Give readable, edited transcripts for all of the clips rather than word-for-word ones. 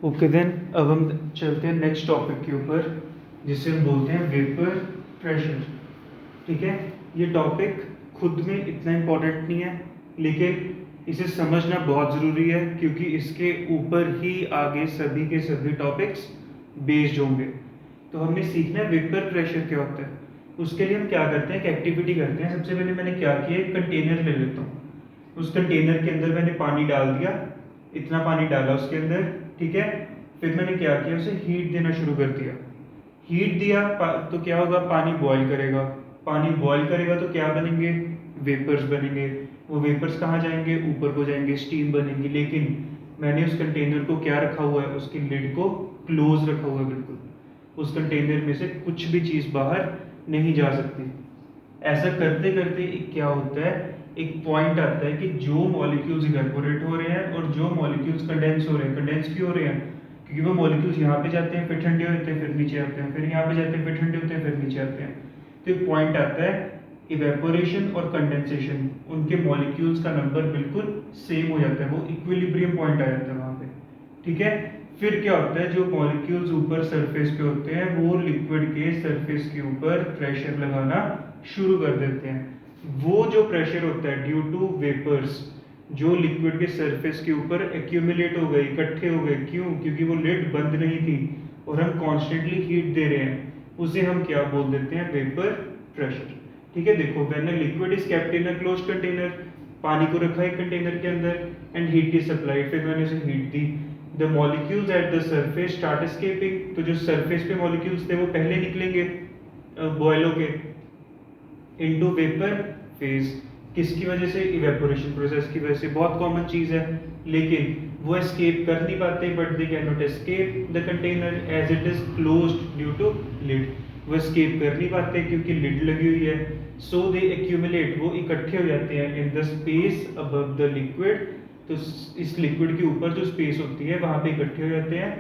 Okay then, अब हम चलते हैं नेक्स्ट टॉपिक के ऊपर, जिसे हम बोलते हैं वेपर प्रेशर। ठीक है, ये टॉपिक खुद में इतना इम्पोर्टेंट नहीं है, लेकिन इसे समझना बहुत ज़रूरी है क्योंकि इसके ऊपर ही आगे सभी के सभी टॉपिक्स बेस्ड होंगे। तो हमने सीखना है वेपर प्रेशर क्या होता है। उसके लिए हम क्या करते हैं, एक एक्टिविटी करते हैं। सबसे पहले मैंने क्या किया, एक कंटेनर ले लेता हूँ। उस कंटेनर के अंदर मैंने पानी डाल दिया, इतना पानी डाला उसके अंदर। ठीक है, फिर मैंने क्या किया, उसे हीट देना शुरू कर दिया। हीट दिया तो क्या होगा, पानी बॉईल करेगा। पानी बॉईल करेगा तो क्या बनेंगे, वेपर्स बनेंगे। वो वेपर्स कहाँ जाएंगे, ऊपर को जाएंगे, स्टीम बनेंगी। लेकिन मैंने उस कंटेनर को क्या रखा हुआ है, उसकी लिड को क्लोज रखा हुआ है बिल्कुल। उस कंटेनर में से कुछ भी चीज़ बाहर नहीं जा सकती। ऐसा करते करते क्या होता है, एक पॉइंट आता है कि जो मॉलिक्यूल्स इवेपोरेट हो रहे हैं और जो मॉलिक्यूल्स कंडेंस हो रहे हैं। कंडेंस क्यों हो रहे हैं, क्योंकि वो मॉलिक्यूल्स यहाँ पे जाते हैं, फिर ठंडे होते हैं, फिर नीचे आते हैं, फिर यहाँ पे जाते हैं, फिर ठंडे होते हैं, फिर नीचे आते हैं। तो एक पॉइंट आता है, इवेपोरेशन और कंडेंसेशन, उनके मॉलिक्यूल्स का नंबर बिल्कुल सेम हो जाता है, वो इक्विलिब्रियम पॉइंट आ जाता है वहाँ पे। ठीक है, फिर क्या होता है, जो मॉलिक्यूल्स ऊपर सरफेस पे होते हैं वो लिक्विड के सरफेस के ऊपर प्रेशर लगाना शुरू कर देते हैं। वो जो प्रेशर होता है ड्यू टू वेपर्स, जो लिक्विड के सरफेस के ऊपर एक्यूमुलेट हो गए, इकट्ठे हो गए। क्यों, क्योंकि वो लिड बंद नहीं थी और हम कॉन्स्टेंटली हीट दे रहे हैं, उसे हम क्या बोल देते हैं, वेपर प्रेशर। ठीक है, देखो, when a liquid is kept in a closed container, पानी को रखा है कंटेनर के अंदर, एंड हीट इज सप्लाइड, फिर मैंने उसे heat the. The molecules at the surface start escaping, तो जो सरफेस पे मॉलिक्यूल्स थे वो पहले निकलेंगे बॉयल होके इनटू वेपर फेज। किसकी वजह से, इवेपोरेशन प्रोसेस की वजह से। बहुत कॉमन चीज़ है, लेकिन वो एस्केप कर नहीं पाते, but they can not escape the container as it is closed due to lid. वो एस्केप कर नहीं पाते क्योंकि लिड लगी हुई है। सो दे एक्यूमुलेट, वो इकट्ठे हो जाते हैं in the space above the liquid. तो इस लिक्विड के ऊपर जो स्पेस होती है वहाँ पे इकट्ठे हो जाते हैं,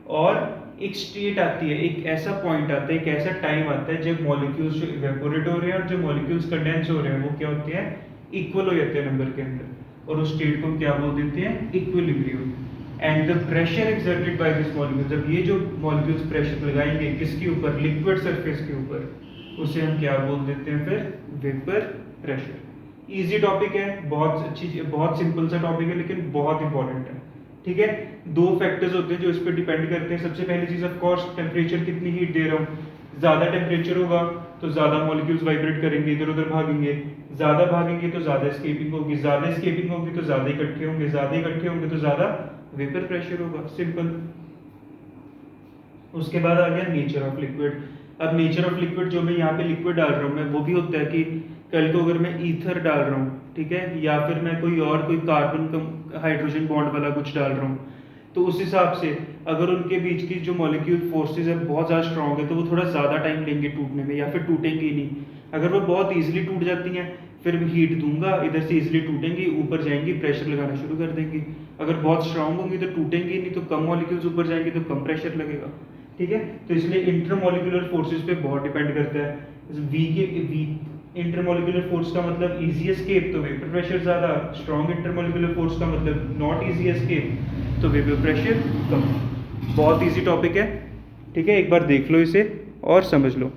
और एक स्टेट आती है, एक ऐसा पॉइंट आता है, एक ऐसा टाइम आता है जब मॉलिक्यूल्स जो इवेपोरेट हो रहे हैं और जो मॉलिक्यूल्स कंडेंस हो रहे हैं वो क्या होते हैं, इक्वल हो जाते हैं नंबर के अंदर, और उस स्टेट को क्या बोल देते हैं, equilibrium. And the pressure exerted by this molecule, जब ये जो मॉलिक्यूल्स प्रेशर लगाएंगे किसके ऊपर, लिक्विड सरफेस के ऊपर, उसे हम क्या बोल देते हैं फिर, वेपर प्रेशर। इजी टॉपिक है, बहुत अच्छी, बहुत सिंपल सा टॉपिक है, लेकिन बहुत इंपॉर्टेंट है। ठीक है, दो फैक्टर्स होते हैं जो इस पर डिपेंड करते हैं। सबसे पहली चीज ऑफ कोर्स टेम्परेचर, कितनी हीट दे रहा हूँ। ज्यादा टेम्परेचर होगा तो ज्यादा मॉलिक्यूल्स वाइब्रेट करेंगे, इधर उधर भागेंगे। ज्यादा भागेंगे तो ज्यादा स्केपिंग होगी, ज्यादा स्केपिंग होगी तो ज्यादा इकट्ठे होंगे, ज्यादा इकट्ठे होंगे तो ज्यादा वेपर प्रेशर होगा। सिंपल। उसके बाद आ गया नेचर ऑफ लिक्विड। अब नेचर ऑफ लिक्विड, जो मैं यहाँ पे लिक्विड डाल रहा हूँ मैं, वो भी होता है कि कल को अगर मैं ईथर डाल रहा हूँ, ठीक है, या फिर मैं कोई कार्बन कम हाइड्रोजन बॉन्ड वाला कुछ डाल रहा हूँ, तो उस हिसाब से अगर उनके बीच की जो मॉलिक्यूल फोर्सेज है बहुत ज़्यादा स्ट्रॉन्ग है तो वो थोड़ा ज़्यादा टाइम लेंगे टूटने में, या फिर टूटेंगे ही नहीं। अगर वो बहुत ईजिली टूट जाती हैं, फिर हीट दूंगा, इधर से ईजिली टूटेंगी, ऊपर जाएंगी, प्रेशर लगाना शुरू कर देंगी। अगर बहुत स्ट्रांग होंगी तो टूटेंगी ही नहीं, तो कम मॉलिक्यूल्स ऊपर जाएंगे तो कम प्रेशर लगेगा। ठीक है, तो इसलिए इंटरमॉलिक्यूलर फोर्सेस पे बहुत डिपेंड करता है। वी इंटरमॉलिक्यूलर फोर्स का मतलब इजी एस्केप, तो वेपर प्रेशर ज़्यादा। स्ट्रॉन्ग इंटरमॉलिक्यूलर फोर्स का मतलब नॉट इजी एस्केप, तो वेपर प्रेशर कम। बहुत इजी टॉपिक है। ठीक है, एक बार देख लो इसे और समझ लो।